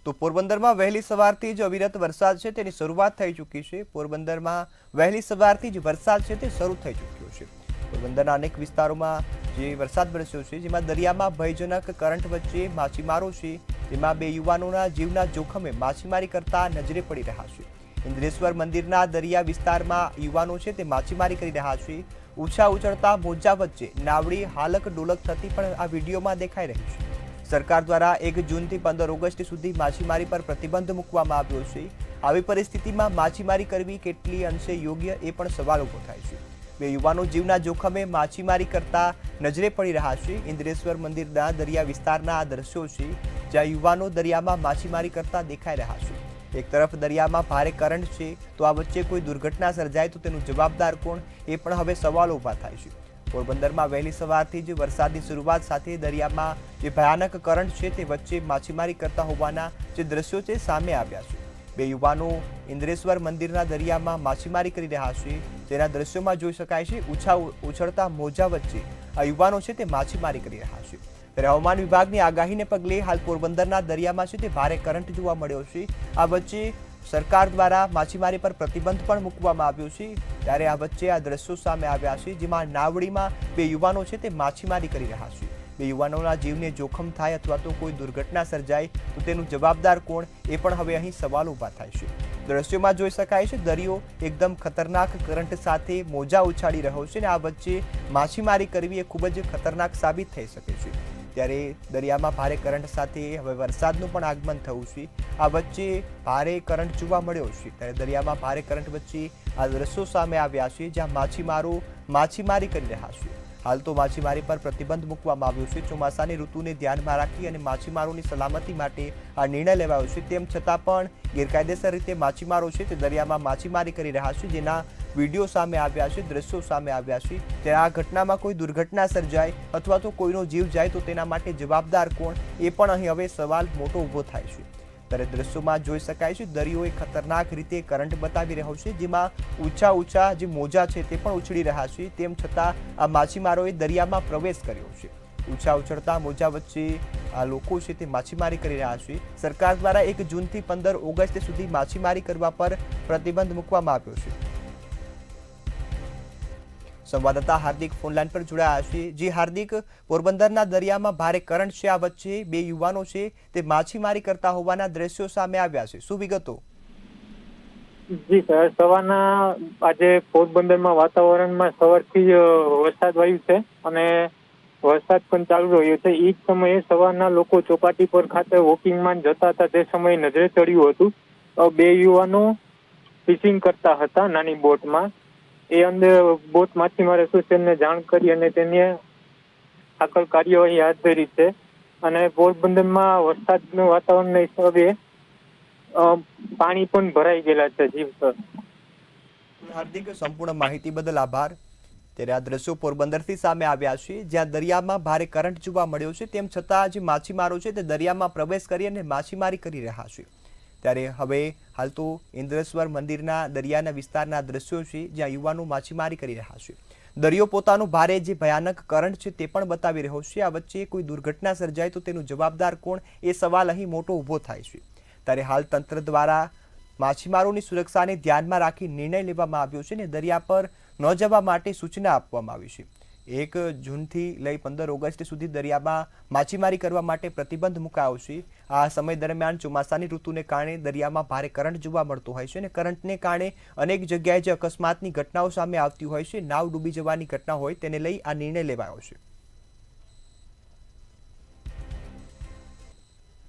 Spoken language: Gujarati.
તો પોરબંદરમાં વહેલી સવારથી જ અવિરત વરસાદ છે તેની શરૂઆત થઈ ચૂકી છે। પોરબંદરમાં વહેલી સવારથી જ વરસાદ છે તે શરૂ થઈ ચૂક્યો છે। પોરબંદરના અનેક વિસ્તારોમાં જે વરસાદ વરસ્યો છે જેમાં દરિયામાં ભયજનક કરંટ વચ્ચે માછીમારો છે તેમાં બે યુવાનોના જીવના જોખમે માછીમારી કરતા નજરે પડી રહ્યા છે। ઇન્દ્રેશ્વર મંદિરના દરિયા વિસ્તારમાં યુવાનો છે તે માછીમારી કરી રહ્યા છે। ઊંચા ઉછળતા મોજા વચ્ચે નાવડી હાલક ડોલક થતી પણ આ વિડીયોમાં દેખાઈ રહી છે। સરકાર દ્વારા 1 જૂનથી 15 ઓગસ્ટ સુધી માછીમારી પર પ્રતિબંધ મૂકવામાં આવ્યો છે। આવી પરિસ્થિતિમાં માછીમારી કરવી કેટલી અંશે યોગ્ય એ પણ સવાલ ઊભો થાય છે। બે યુવાનો જીવના જોખમે માછીમારી કરતા નજરે પડી રહ્યા છે। ઇન્દ્રેશ્વર મંદિરના દરિયા વિસ્તારના આ દ્રશ્યો છે જ્યાં યુવાનો દરિયામાં માછીમારી કરતા દેખાઈ રહ્યા છે। એક તરફ દરિયામાં ભારે કરંટ છે તો આ વચ્ચે કોઈ દુર્ઘટના સર્જાય તો તેનું જવાબદાર કોણ એ પણ હવે સવાલો ઊભા થાય છે। પોરબંદરમાં વહેલી સવારથી જ વરસાદની શરૂઆત સાથે દરિયામાં જે ભયાનક કરંટ છે તે વચ્ચે માછીમારી કરતા હોવાના જે દ્રશ્યો છે સામે આવ્યા છે। બે યુવાનો ઇન્દ્રેશ્વર મંદિરના દરિયામાં માછીમારી કરી રહ્યા છે તેના દ્રશ્યોમાં જોઈ શકાય છે। ઊંચા ઉછળતા મોજા વચ્ચે આ યુવાનો છે તે માછીમારી કરી રહ્યા છે। ત્યારે હવામાન વિભાગની આગાહીને પગલે હાલ પોરબંદરના દરિયામાં છે તે ભારે કરંટ જોવા મળ્યો છે। આ વચ્ચે સરકાર દ્વારા માછીમારી પર પ્રતિબંધ પણ મૂકવામાં આવ્યો છે। ત્યારે આ વચ્ચે આ દ્રશ્યો સામે આવ્યા છે જેમાં નાવડીમાં બે યુવાનો છે તે માછીમારી કરી રહ્યા છે। બે યુવાનોના જીવને જોખમ થાય અથવા તો કોઈ દુર્ઘટના સર્જાય તો તેનું જવાબદાર કોણ એ પણ હવે અહીં સવાલ ઊભા થાય છે। દ્રશ્યોમાં જોઈ શકાય છે દરિયો એકદમ ખતરનાક કરંટ સાથે મોજા ઉછાળી રહ્યો છે અને આ વચ્ચે માછીમારી કરવી એ ખૂબ જ ખતરનાક સાબિત થઈ શકે છે। ત્યારે દરિયામાં ભારે કરંટ સાથે હવે વરસાદનું પણ આગમન થયું છે। આ વચ્ચે ભારે કરંટ જોવા મળ્યો છે ત્યારે દરિયામાં ભારે કરંટ વચ્ચે આ દ્રશ્યો સામે આવ્યા છે જ્યાં માછીમારો માછીમારી કરી રહ્યા છે। હાલ તો માછીમારી પર પ્રતિબંધ મૂકવામાં આવ્યો છે। ચોમાસાની ઋતુને ધ્યાનમાં રાખી અને માછીમારોની સલામતી માટે આ નિર્ણય લેવાયો છે। તેમ છતાં પણ ગેરકાયદેસર રીતે માછીમારો છે તે દરિયામાં માછીમારી કરી રહ્યા છે જેના વિડીયો સામે આવ્યા છે, દ્રશ્યો સામે આવ્યા છે। ત્યારે આ ઘટનામાં કોઈ દુર્ઘટના સર્જાય અથવા તો કોઈનો જીવ જાય તો તેના માટે જવાબદાર કોણ એ પણ અહીં હવે સવાલ મોટો ઊભો થાય છે। ત્યારે દ્રશ્યોમાં જોઈ શકાય છે દરિયો એક ખતરનાક રીતે કરંટ બતાવી રહ્યો છે જેમાં ઊંચા જે મોજા છે તે પણ ઉછળી રહ્યા છે। તેમ છતાં આ માછીમારોએ દરિયામાં પ્રવેશ કર્યો છે। ઊંચા ઉછળતા મોજા વચ્ચે આ લોકો છે તે માછીમારી કરી રહ્યા છે। સરકાર દ્વારા 1 જૂનથી 15 ઓગસ્ટ સુધી માછીમારી કરવા પર પ્રતિબંધ મૂકવામાં આવ્યો છે। સંવાદદાતા હાર્દિક ફોનલાઈન પર જોડાયા છે। જી હાર્દિક, પોરબંદરના દરિયામાં ભારે કરંટ છે, આ વચ્ચે બે યુવાનો છે તે માછીમારી કરતા હોવાના દ્રશ્યો સામે આવ્યા છે, શું વિગતો? જી સર, સવારના આજે પોરબંદરમાં વાતાવરણમાં સવારથી જ વરસાદ વાયુ છે અને વરસાદ પણ ચાલુ રહ્યો છે। એ જ સમયે સવારના લોકો ચોપાટી પર ખાતે વોકિંગમાં જતા હતા તે સમયે નજરે ચડ્યું હતું બે યુવાનો ફિશિંગ કરતા હતા નાની બોટમાં। એ અંદર બોટ માછીમાર એસોસિએશનને જાણ કરી અને તેની આગળ કાર્યવાહી હાથ ધરી છે અને પોરબંદરમાં વરસાદનું વાતાવરણના હિસાબે પાણી પણ ભરાઈ ગયેલા છે। જી સર। હાર્દિક, સંપૂર્ણ માહિતી બદલ આભાર। ત્યારે આ દ્રશ્યો પોરબંદરથી સામે આવ્યા છે જ્યાં દરિયામાં ભારે કરંટ જોવા મળ્યો છે। તેમ છતાં જે માછીમારો છે તે દરિયામાં પ્રવેશ કરી અને માછીમારી કરી રહ્યા છે। ત્યારે હવે હાલ તો ઇન્દ્રેશ્વર મંદિરના દરિયાના વિસ્તારના દ્રશ્યો છે જ્યાં યુવાનો માછીમારી કરી રહ્યા છે। દરિયો પોતાનું ભારે જે ભયાનક કરંટ છે તે પણ બતાવી રહ્યો છે। આ વચ્ચે કોઈ દુર્ઘટના સર્જાય તો તેનું જવાબદાર કોણ એ સવાલ અહીં મોટો ઊભો થાય છે। ત્યારે હાલ તંત્ર દ્વારા માછીમારોની સુરક્ષાને ધ્યાનમાં રાખી નિર્ણય લેવામાં આવ્યો છે અને દરિયા પર ન જવા માટે સૂચના આપવામાં આવી છે। 1 જૂનથી લઈ 15 ઓગસ્ટ સુધી દરિયામાં માછીમારી કરવા માટે પ્રતિબંધ મુકાયો છે। આ સમય દરમિયાન ચોમાસાની ઋતુને કારણે દરિયામાં ભારે કરંટ જોવા મળતો હોય છે અને કરંટને કારણે અનેક જગ્યાએ જે અકસ્માતની ઘટનાઓ સામે આવતી હોય છે, નાવ ડૂબી જવાની ઘટના હોય તેને લઈ આ નિર્ણય લેવાયો છે।